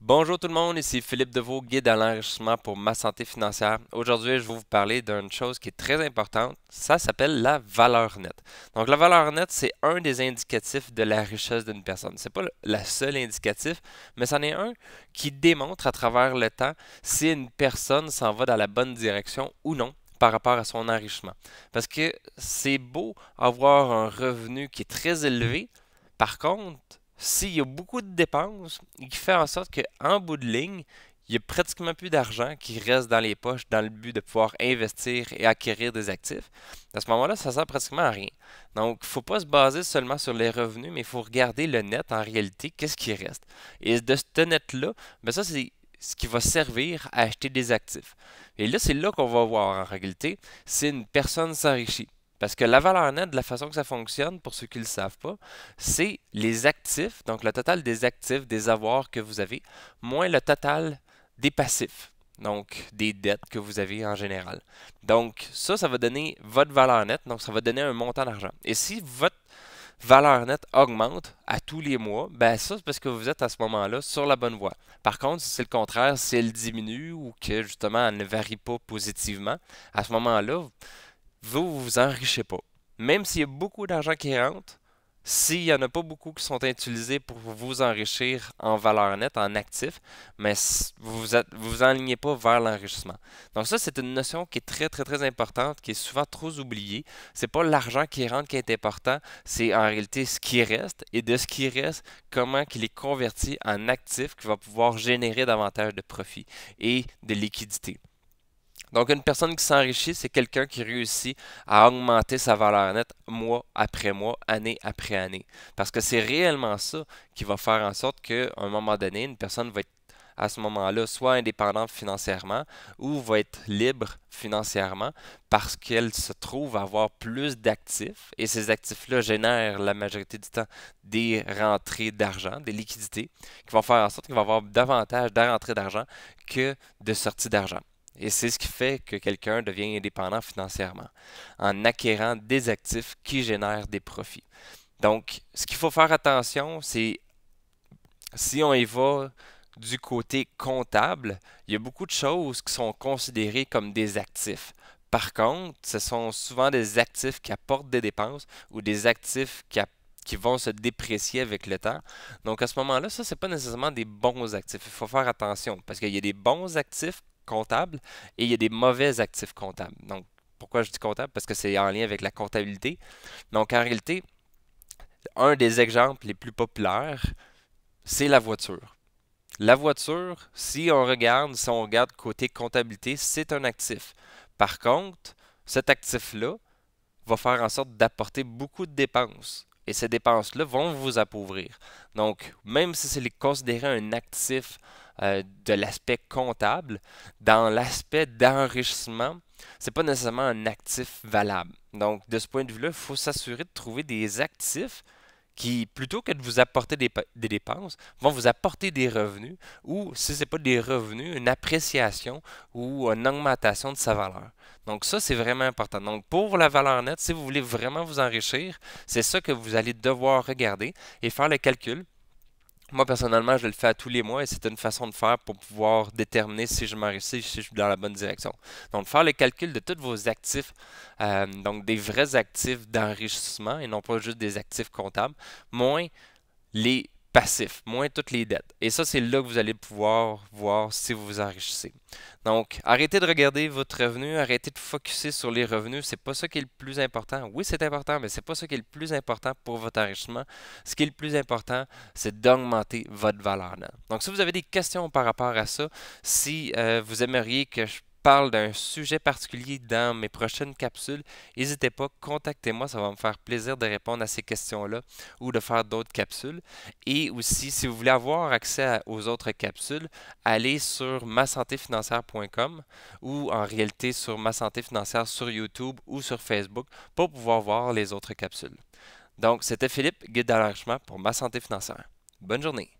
Bonjour tout le monde, ici Philippe Deveau, guide à l'enrichissement pour ma santé financière. Aujourd'hui, je vais vous parler d'une chose qui est très importante. Ça s'appelle la valeur nette. Donc, la valeur nette, c'est un des indicatifs de la richesse d'une personne. C'est pas la seule indicatif, mais c'en est un qui démontre à travers le temps si une personne s'en va dans la bonne direction ou non par rapport à son enrichissement. Parce que c'est beau avoir un revenu qui est très élevé. Par contre, s'il y a beaucoup de dépenses, il fait en sorte qu'en bout de ligne, il n'y a pratiquement plus d'argent qui reste dans les poches dans le but de pouvoir investir et acquérir des actifs. À ce moment-là, ça ne sert pratiquement à rien. Donc, il ne faut pas se baser seulement sur les revenus, mais il faut regarder le net en réalité, qu'est-ce qui reste. Et de ce net-là, ben ça, c'est ce qui va servir à acheter des actifs. Et là, c'est là qu'on va voir en réalité si une personne s'enrichit. Parce que la valeur nette, de la façon que ça fonctionne, pour ceux qui ne le savent pas, c'est les actifs, donc le total des actifs, des avoirs que vous avez, moins le total des passifs, donc des dettes que vous avez en général. Donc ça va donner votre valeur nette, donc ça va donner un montant d'argent. Et si votre valeur nette augmente à tous les mois, ben ça c'est parce que vous êtes à ce moment-là sur la bonne voie. Par contre, si c'est le contraire, si elle diminue ou que justement elle ne varie pas positivement, à ce moment-là, vous vous enrichez pas. Même s'il y a beaucoup d'argent qui rentre, s'il n'y en a pas beaucoup qui sont utilisés pour vous enrichir en valeur nette, en actifs, mais vous vous enlignez pas vers l'enrichissement. Donc ça, c'est une notion qui est très importante, qui est souvent trop oubliée. C'est pas l'argent qui rentre qui est important, c'est en réalité ce qui reste, et de ce qui reste, comment qu'il est converti en actifs qui va pouvoir générer davantage de profit et de liquidité. Donc, une personne qui s'enrichit, c'est quelqu'un qui réussit à augmenter sa valeur nette mois après mois, année après année. Parce que c'est réellement ça qui va faire en sorte qu'à un moment donné, une personne va être à ce moment-là soit indépendante financièrement ou va être libre financièrement parce qu'elle se trouve à avoir plus d'actifs et ces actifs-là génèrent la majorité du temps des rentrées d'argent, des liquidités qui vont faire en sorte qu'il va avoir davantage de rentrées d'argent que de sorties d'argent. Et c'est ce qui fait que quelqu'un devient indépendant financièrement, en acquérant des actifs qui génèrent des profits. Donc, ce qu'il faut faire attention, c'est si on y va du côté comptable, il y a beaucoup de choses qui sont considérées comme des actifs. Par contre, ce sont souvent des actifs qui apportent des dépenses ou des actifs qui vont se déprécier avec le temps. Donc à ce moment-là, ça, c'est pas nécessairement des bons actifs. Il faut faire attention parce qu'il y a des bons actifs comptables et il y a des mauvais actifs comptables. Donc, pourquoi je dis comptable? Parce que c'est en lien avec la comptabilité. Donc, en réalité, un des exemples les plus populaires, c'est la voiture. La voiture, si on regarde côté comptabilité, c'est un actif. Par contre, cet actif-là va faire en sorte d'apporter beaucoup de dépenses. Et ces dépenses-là vont vous appauvrir. Donc, même si c'est considéré un actif de l'aspect comptable, dans l'aspect d'enrichissement, c'est pas nécessairement un actif valable. Donc, de ce point de vue-là, il faut s'assurer de trouver des actifs qui, plutôt que de vous apporter des dépenses, vont vous apporter des revenus ou, si ce n'est pas des revenus, une appréciation ou une augmentation de sa valeur. Donc ça, c'est vraiment important. Donc pour la valeur nette, si vous voulez vraiment vous enrichir, c'est ça que vous allez devoir regarder et faire le calcul. Moi, personnellement, je le fais à tous les mois et c'est une façon de faire pour pouvoir déterminer si je m'enrichis, si je suis dans la bonne direction. Donc, faire le calcul de tous vos actifs, donc des vrais actifs d'enrichissement et non pas juste des actifs comptables, moins les passifs, moins toutes les dettes. Et ça, c'est là que vous allez pouvoir voir si vous vous enrichissez. Donc, arrêtez de regarder votre revenu, arrêtez de focuser sur les revenus. C'est pas ça qui est le plus important. Oui, c'est important, mais c'est pas ça qui est le plus important pour votre enrichissement. Ce qui est le plus important, c'est d'augmenter votre valeur nette. Donc, si vous avez des questions par rapport à ça, si vous aimeriez que je parle d'un sujet particulier dans mes prochaines capsules, n'hésitez pas, contactez-moi, ça va me faire plaisir de répondre à ces questions-là ou de faire d'autres capsules. Et aussi, si vous voulez avoir accès aux autres capsules, allez sur masantéfinancière.com ou en réalité sur Ma Santé Financière sur YouTube ou sur Facebook pour pouvoir voir les autres capsules. Donc, c'était Philippe, guide d'enrichissement pour Ma Santé Financière. Bonne journée!